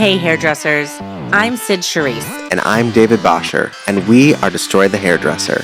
Hey hairdressers, I'm Sid Charisse. And I'm David Bosher, and we are Destroy the Hairdresser.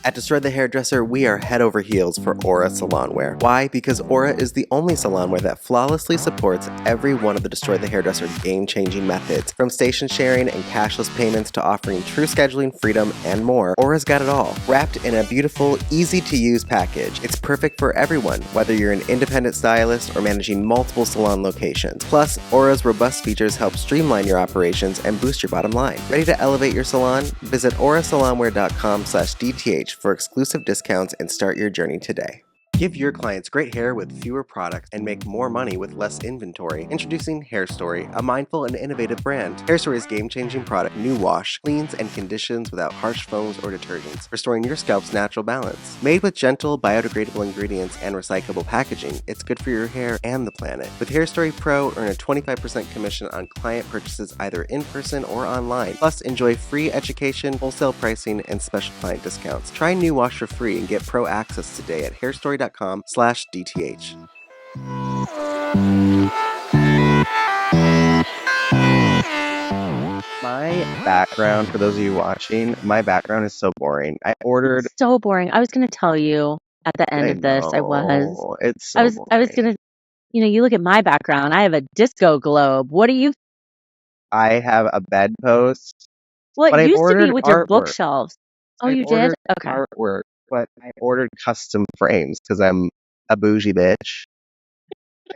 At Destroy the Hairdresser, we are head over heels for Aura salonware. Why? Because Aura is the only salonware that flawlessly supports every one of the Destroy the Hairdresser game-changing methods. From station sharing and cashless payments to offering true scheduling freedom and more, Aura's got it all. Wrapped in a beautiful, easy-to-use package, it's perfect for everyone, whether you're an independent stylist or managing multiple salon locations. Plus, Aura's robust features help streamline your operations and boost your bottom line. Ready to elevate your salon? Visit aurasalonwear.com/DTH for exclusive discounts and start your journey today. Give your clients great hair with fewer products and make more money with less inventory. Introducing Hair Story, a mindful and innovative brand. Hair Story's game-changing product, New Wash, cleans and conditions without harsh foams or detergents, restoring your scalp's natural balance. Made with gentle, biodegradable ingredients and recyclable packaging, it's good for your hair and the planet. With Hair Story Pro, earn a 25% commission on client purchases either in person or online. Plus, enjoy free education, wholesale pricing, and special client discounts. Try New Wash for free and get pro access today at hairstory.com/DTH. My background, for those of you watching, my background is so boring. I ordered. So boring. I was going to tell you at the end of this. I was. It's so I was going to. You look at my background. I have a disco globe. What do you? I have a bedpost. Well, but it I used to be ordered with your artwork. bookshelves. Oh, I you did? ordered Okay. artwork, but I ordered custom frames because I'm a bougie bitch.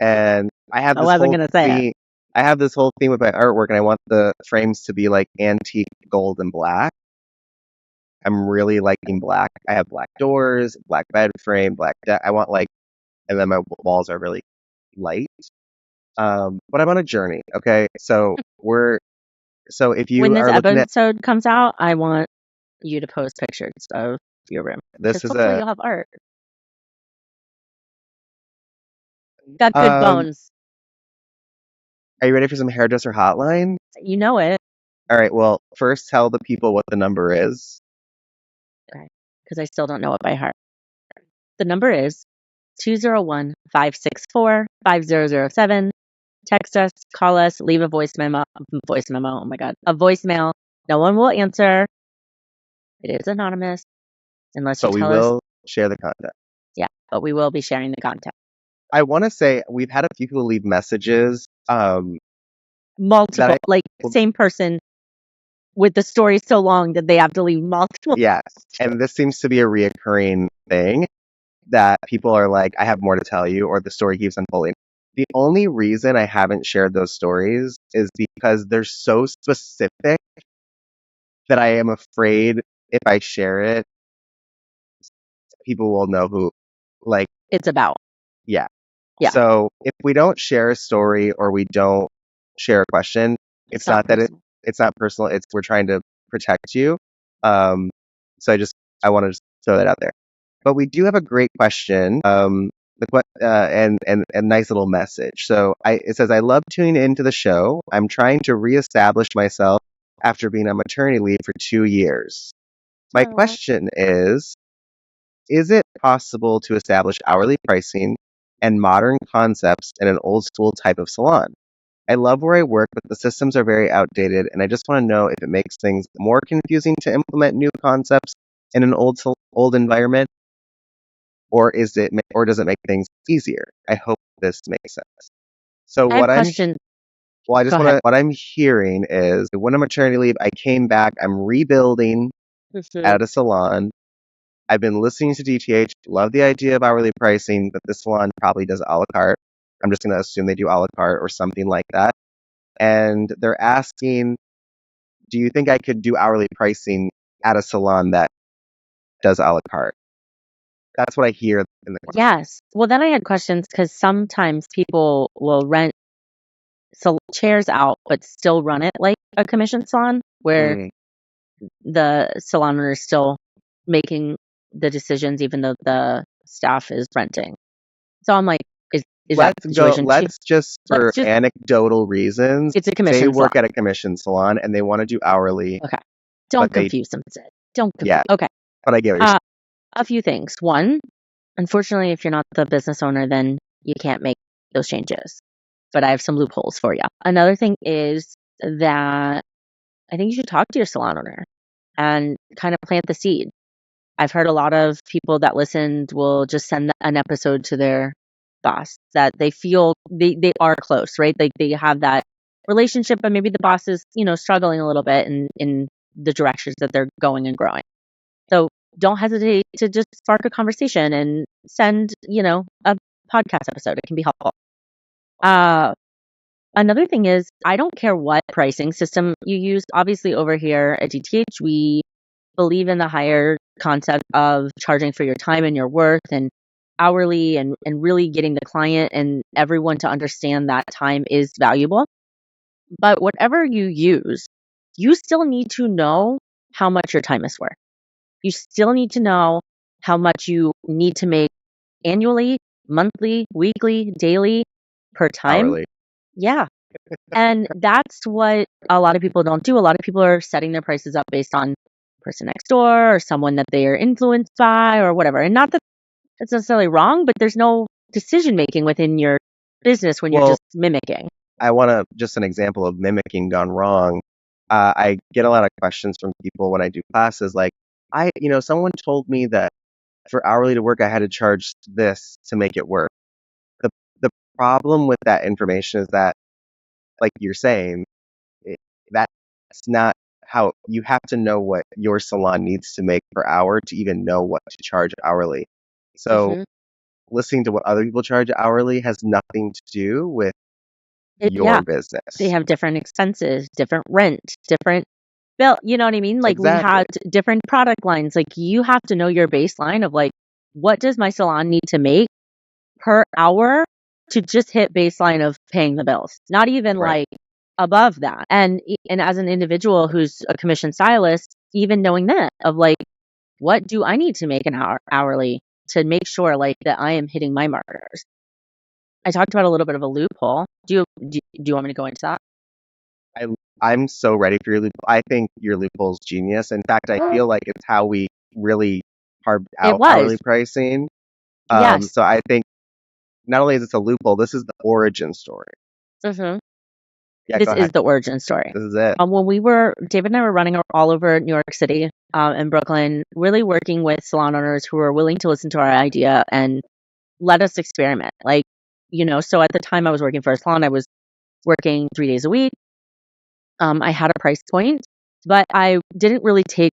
And I have I this wasn't whole gonna say it. theme. I have this whole theme with my artwork, and I want the frames to be like antique gold and black. I'm really liking black. I have black doors, black bed frame, black deck. I want and then my walls are really light. But I'm on a journey. Okay, so if you When this are looking at episode comes out, I want you to post pictures of your room. this, Hopefully you'll have art. Got good bones. Are you ready for some hairdresser hotline? You know it. All right. Well, first tell the people what the number is. Okay. Because I still don't know it by heart. The number is 201-564-5007. Text us, call us, leave a voice memo. Oh my God. A voicemail. No one will answer. It is anonymous. Unless you tell us. But we will share the content. Yeah, but we will be sharing the content. I want to say we've had a few people leave messages. Multiple, same person with the story so long that they have to leave multiple. Yes. And this seems to be a reoccurring thing that people are like, I have more to tell you, or the story keeps unfolding. The only reason I haven't shared those stories is because they're so specific that I am afraid if I share it, people will know who, it's about. Yeah. Yeah. So if we don't share a story or we don't share a question, it's not personal. It's not personal. We're trying to protect you. So I want to just throw that out there. But we do have a great question. And nice little message. So it says, I love tuning into the show. I'm trying to reestablish myself after being on maternity leave for 2 years. My question is it possible to establish hourly pricing and modern concepts in an old school type of salon? I love where I work, but the systems are very outdated, and I just want to know if it makes things more confusing to implement new concepts in an old environment, or does it make things easier? I hope this makes sense. So what I'm hearing is when I'm maternity leave, I came back, I'm rebuilding at a salon. I've been listening to DTH, love the idea of hourly pricing, but this salon probably does a la carte. I'm just going to assume they do a la carte or something like that. And they're asking, do you think I could do hourly pricing at a salon that does a la carte? That's what I hear in the question. Yes. Well, then I had questions because sometimes people will rent chairs out, but still run it like a commission salon where the salon owner is still making the decisions, even though the staff is renting. So I'm like, is that situation? Let's just anecdotal reasons. It's a commission salon. They work at a commission salon and they want to do hourly. Okay. Don't confuse them. Don't confuse. Yeah. Okay. But I get what you're saying. A few things. One, unfortunately, if you're not the business owner, then you can't make those changes. But I have some loopholes for you. Another thing is that I think you should talk to your salon owner and kind of plant the seed. I've heard a lot of people that listened will just send an episode to their boss that they feel they are close, right? Like they have that relationship, but maybe the boss is, struggling a little bit in the directions that they're going and growing. So don't hesitate to just spark a conversation and send, a podcast episode. It can be helpful. Another thing is, I don't care what pricing system you use. Obviously, over here at DTH, we believe in the higher concept of charging for your time and your worth and hourly and really getting the client and everyone to understand that time is valuable. But whatever you use, you still need to know how much your time is worth. You still need to know how much you need to make annually, monthly, weekly, daily, per time. Hourly. Yeah. And that's what a lot of people don't do. A lot of people are setting their prices up based on person next door or someone that they are influenced by or whatever. And not that it's necessarily wrong, but there's no decision making within your business when you're just mimicking. I want to just an example of mimicking gone wrong. I get a lot of questions from people when I do classes like, someone told me that for hourly to work, I had to charge this to make it work. The problem with that information is that, like you're saying, that's not how you have to know what your salon needs to make per hour to even know what to charge hourly. So listening to what other people charge hourly has nothing to do with your business. They have different expenses, different rent, different bill. You know what I mean? Like we had different product lines. Like you have to know your baseline of like, what does my salon need to make per hour to just hit baseline of paying the bills? Not even like above that. And as an individual who's a commissioned stylist, even knowing that of like, what do I need to make an hourly to make sure like that I am hitting my markers? I talked about a little bit of a loophole. Do you want me to go into that? I'm so ready for your loophole. I think your loophole's genius. In fact, I feel like it's how we really carved out hourly pricing. Yes. So I think not only is this a loophole, this is the origin story. Mm-hmm. Yeah, this is the origin story. This is it. When David and I were running all over New York City and Brooklyn, really working with salon owners who were willing to listen to our idea and let us experiment. Like, so at the time I was working for a salon, I was working 3 days a week. I had a price point, but I didn't really take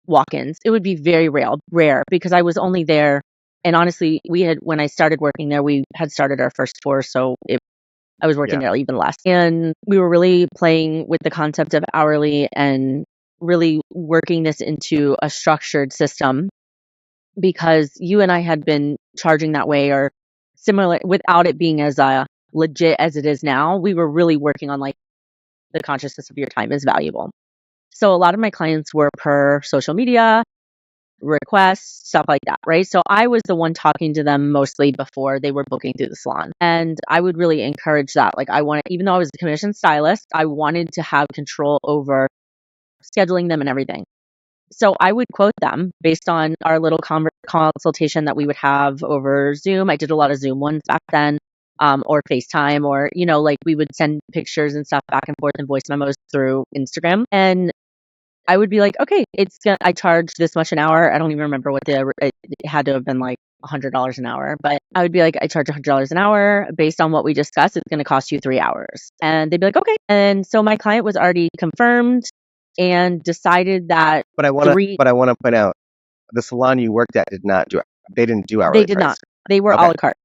walk-ins. It would be very rare because I was only there. And honestly, when I started working there, we had started our first 4. So I was working there even less. And we were really playing with the concept of hourly and really working this into a structured system because you and I had been charging that way or similar without it being as legit as it is now. We were really working on like the consciousness of your time is valuable. So a lot of my clients were per social media, requests, stuff like that, right? So I was the one talking to them mostly before they were booking through the salon. And I would really encourage that. Like even though I was a commissioned stylist, I wanted to have control over scheduling them and everything. So I would quote them based on our little consultation that we would have over Zoom. I did a lot of Zoom ones back then, or FaceTime, or, like we would send pictures and stuff back and forth and voice memos through Instagram. And I would be like, okay, I charge this much an hour. I don't even remember what it had to have been like $100 an hour, but I would be like, I charge $100 an hour based on what we discussed. It's going to cost you 3 hours. And they'd be like, okay. And so my client was already confirmed and decided that. But I want to point out the salon you worked at they didn't do hourly. They did not. They were a la carte.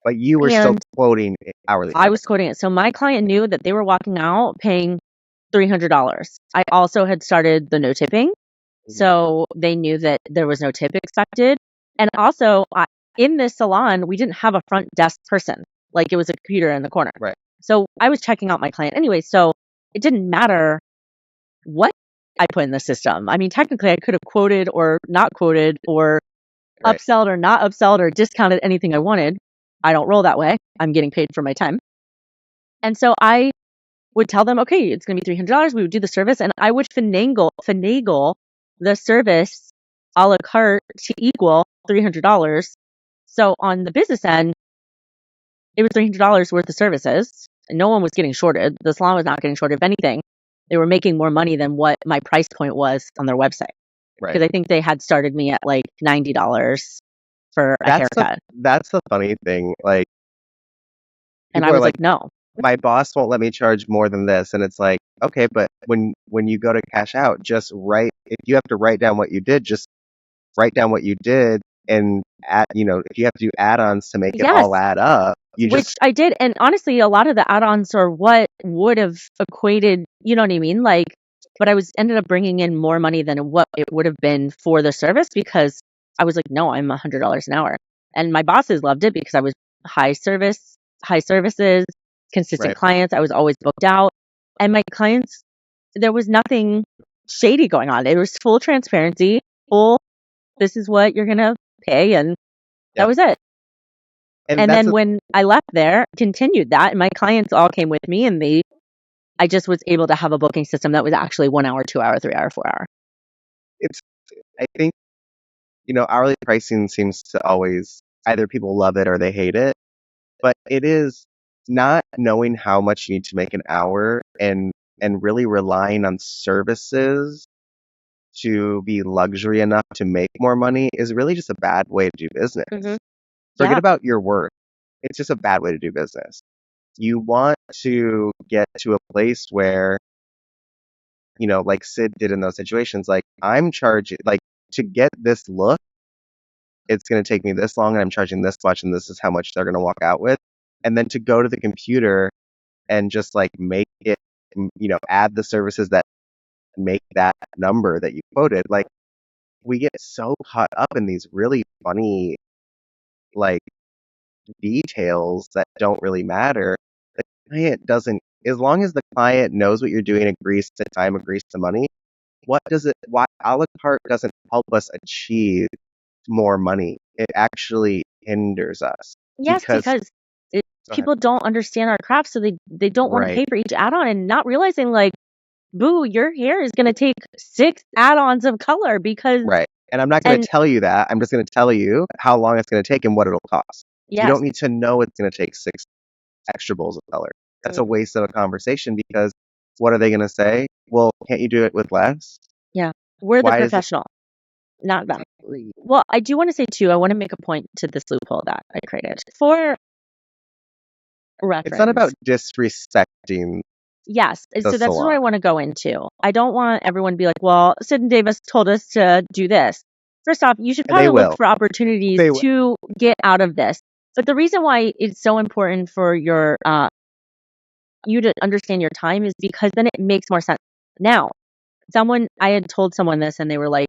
But you were still quoting hourly. I was quoting it. So my client knew that they were walking out paying $300. I also had started the no tipping. So they knew that there was no tip expected. And also in this salon, we didn't have a front desk person. Like it was a computer in the corner. Right. So I was checking out my client anyway. So it didn't matter what I put in the system. I mean, technically I could have quoted or not quoted or upselled or not upselled or discounted anything I wanted. I don't roll that way. I'm getting paid for my time. And so I would tell them, okay, it's going to be $300. We would do the service and I would finagle the service a la carte to equal $300. So on the business end, it was $300 worth of services. And no one was getting shorted. The salon was not getting shorted. If anything, they were making more money than what my price point was on their website. Right. Because I think they had started me at like $90 for a haircut. That's the funny thing. Like, and I was like, no. My boss won't let me charge more than this. And it's like, okay, but when you go to cash out, just write, if you have to write down what you did, just write down what you did. And if you have to do add-ons to make it all add up, which I did. And honestly, a lot of the add-ons are what would have equated, you know what I mean? Like, but I ended up bringing in more money than what it would have been for the service, because I was like, no, I'm $100 an hour. And my bosses loved it because I was high services, consistent clients. I was always booked out. And my clients, there was nothing shady going on. It was full transparency, this is what you're going to pay. And that was it. And then when I left there, continued that, and my clients all came with me, and I just was able to have a booking system that was actually 1 hour, 2 hour, 3 hour, 4 hour. I think, hourly pricing seems to always, either people love it or they hate it, but it is not knowing how much you need to make an hour and really relying on services to be luxury enough to make more money is really just a bad way to do business. Mm-hmm. Forget about your work. It's just a bad way to do business. You want to get to a place where, like Sid did in those situations, like, I'm charging, like, to get this look, it's going to take me this long and I'm charging this much and this is how much they're going to walk out with. And then to go to the computer and just like make it, add the services that make that number that you quoted. Like, we get so caught up in these really funny, like, details that don't really matter. The client doesn't, as long as the client knows what you're doing, agrees to time, agrees to money, why a la carte doesn't help us achieve more money? It actually hinders us. Yes, because people don't understand our craft, so they don't want to pay for each add-on, and not realizing, like, boo, your hair is going to take 6 add-ons of color because... Right. And I'm not going to tell you that. I'm just going to tell you how long it's going to take and what it'll cost. Yes. You don't need to know it's going to take 6 extra bowls of color. That's a waste of a conversation, because what are they going to say? Well, can't you do it with less? Yeah. We're the professional, not them. Well, I do want to say, too, I want to make a point to this loophole that I created. For reference. It's not about disrespecting. Yes. So that's what I want to go into. I don't want everyone to be like, well, Sid and Davis told us to do this. First off, you should probably look for opportunities to get out of this. But the reason why it's so important for you to understand your time is because then it makes more sense. Now, I had told someone this and they were like,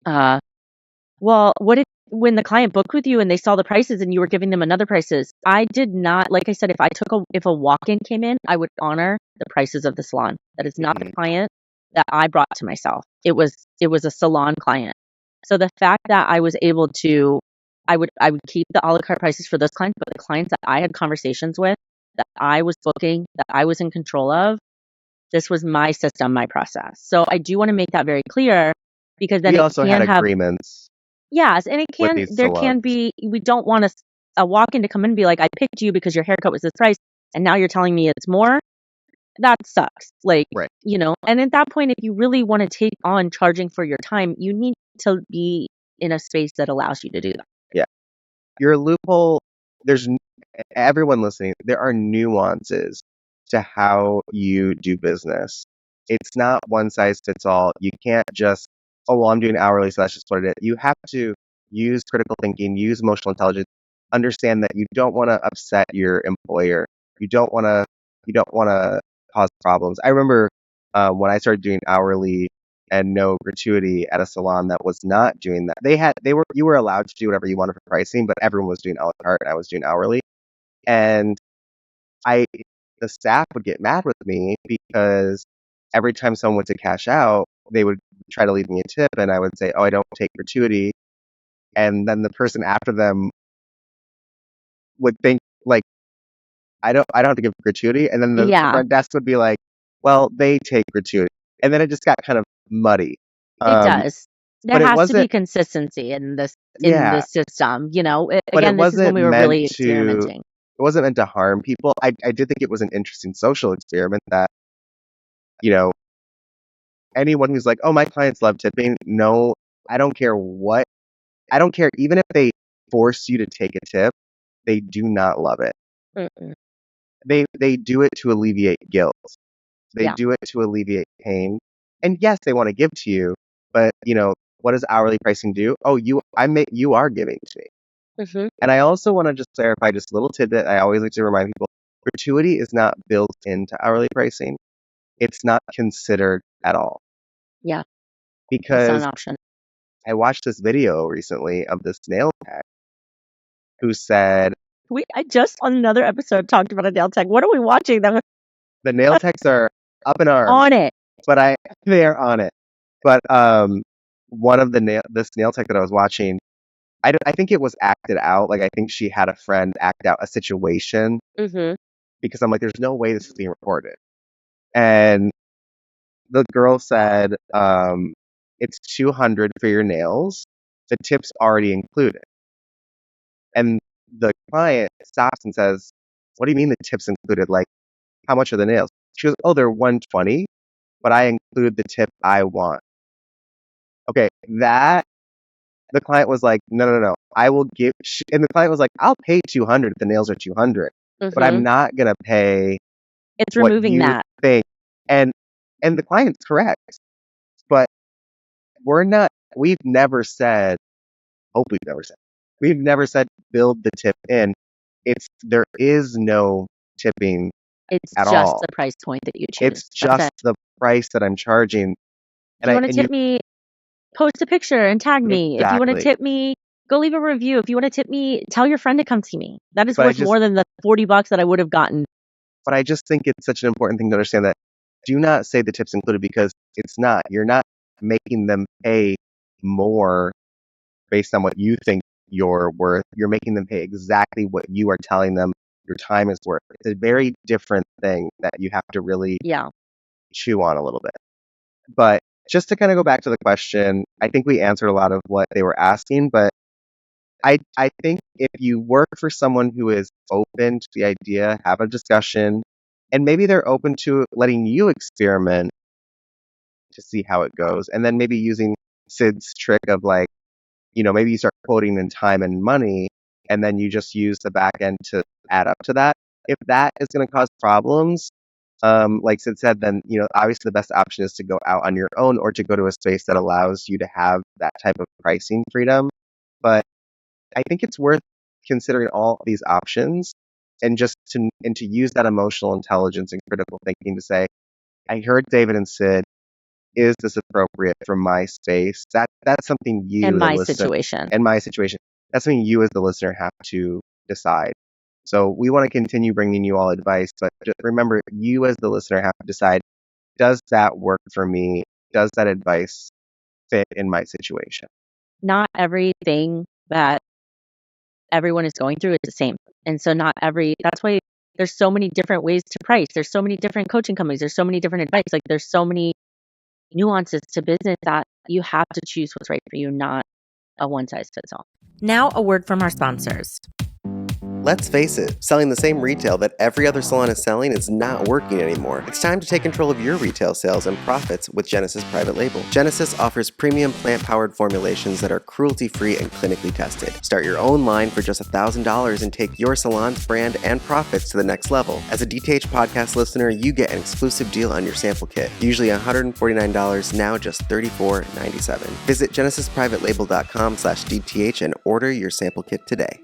well, what if when the client booked with you and they saw the prices and you were giving them another prices? I did not, like I said, if a walk-in came in, I would honor the prices of the salon. That is not the client that I brought to myself. It was a salon client. So the fact that I was able to, I would keep the a la carte prices for those clients, but the clients that I had conversations with, that I was booking, that I was in control of, this was my system, my process. So I do want to make that very clear, because then we also had agreements. Yes, and there can be, we don't want a walk-in to come in and be like, I picked you because your haircut was this price, and now you're telling me it's more. That sucks. Like, and at that point, if you really want to take on charging for your time, you need to be in a space that allows you to do that. Yeah. Your loophole, everyone listening, there are nuances to how you do business. It's not one size fits all. You can't just, I'm doing hourly, so that's just what it is. You have to use critical thinking, use emotional intelligence, understand that you don't want to upset your employer. You don't want to cause problems. I remember when I started doing hourly and no gratuity at a salon that was not doing that. You were allowed to do whatever you wanted for pricing, but everyone was doing a la carte and I was doing hourly. And the staff would get mad with me because every time someone went to cash out, they would try to leave me a tip, and I would say, "Oh, I don't take gratuity," and then the person after them would think like, "I don't have to give gratuity," and then the front desk would be like, "Well, they take gratuity," and then it just got kind of muddy. It does. There has to be consistency in this system, you know. But Again, this is when we were really experimenting. It wasn't meant to harm people. I did think it was an interesting social experiment that, you know, anyone who's like, oh, my clients love tipping. No, I don't care what. I don't care. Even if they force you to take a tip, they do not love it. Mm-mm. They do it to alleviate guilt. They do it to alleviate pain. And yes, they want to give to you, but you know, what does hourly pricing do? Oh, you are giving to me. Mm-hmm. And I also want to just clarify just a little tidbit. I always like to remind people, gratuity is not built into hourly pricing. It's not considered at all. Yeah. Because it's not an option. I watched this video recently of this nail tech who said, I just on another episode talked about a nail tech. What are we watching? The nail techs are up in arms. On it. But they're on it. But one of this nail tech that I was watching, I think it was acted out. Like, I think she had a friend act out a situation. Mm-hmm. Because I'm like, there's no way this is being recorded. And the girl said, it's $200 for your nails. The tip's already included. And the client stops and says, what do you mean the tip's included? Like, how much are the nails? She goes, oh, they're $120, but I include the tip I want. Okay, the client was like, no, I will give, and the client was like, I'll pay $200 if the nails are $200, but I'm not going to pay. It's removing that. Think. And the client's correct, but we've never said build the tip in. There is no tipping at all. It's just the price point that you choose. It's just the price that I'm charging. If you want to tip me, post a picture and tag me. Exactly. If you want to tip me, go leave a review. If you want to tip me, tell your friend to come see me. That is worth more than the $40 that I would have gotten. But I just think it's such an important thing to understand that do not say the tip's included, because it's not. You're not making them pay more based on what you think you're worth. You're making them pay exactly what you are telling them your time is worth. It's a very different thing that you have to really chew on a little bit. But just to kind of go back to the question, I think we answered a lot of what they were asking, but I think if you work for someone who is open to the idea, have a discussion, and maybe they're open to letting you experiment to see how it goes, and then maybe using Sid's trick of like, you know, maybe you start quoting in time and money, and then you just use the back end to add up to that. If that is going to cause problems, like Sid said, then, you know, obviously the best option is to go out on your own or to go to a space that allows you to have that type of pricing freedom. But I think it's worth considering all these options and just to use that emotional intelligence and critical thinking to say, I heard David and Sid. Is this appropriate for my space? That's something you in my situation. That's something you as the listener have to decide. So we want to continue bringing you all advice, but just remember, you as the listener have to decide, does that work for me? Does that advice fit in my situation? Not everything that everyone is going through is the same. And so that's why there's so many different ways to price. There's so many different coaching companies. There's so many different advice. Like, there's so many nuances to business that you have to choose what's right for you, not a one size fits all. Now, a word from our sponsors. Let's face it, selling the same retail that every other salon is selling is not working anymore. It's time to take control of your retail sales and profits with Genesis Private Label. Genesis offers premium plant-powered formulations that are cruelty-free and clinically tested. Start your own line for just $1,000 and take your salon's brand and profits to the next level. As a DTH podcast listener, you get an exclusive deal on your sample kit, usually $149, now just $34.97. Visit genesisprivatelabel.com/DTH and order your sample kit today.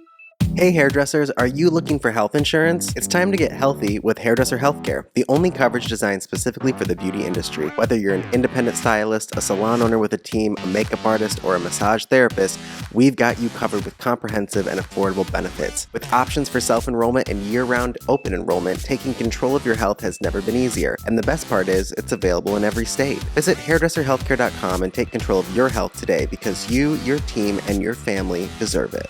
Hey hairdressers, are you looking for health insurance? It's time to get healthy with Hairdresser Healthcare, the only coverage designed specifically for the beauty industry. Whether you're an independent stylist, a salon owner with a team, a makeup artist, or a massage therapist, we've got you covered with comprehensive and affordable benefits. With options for self-enrollment and year-round open enrollment, taking control of your health has never been easier. And the best part is, it's available in every state. Visit hairdresserhealthcare.com and take control of your health today, because you, your team, and your family deserve it.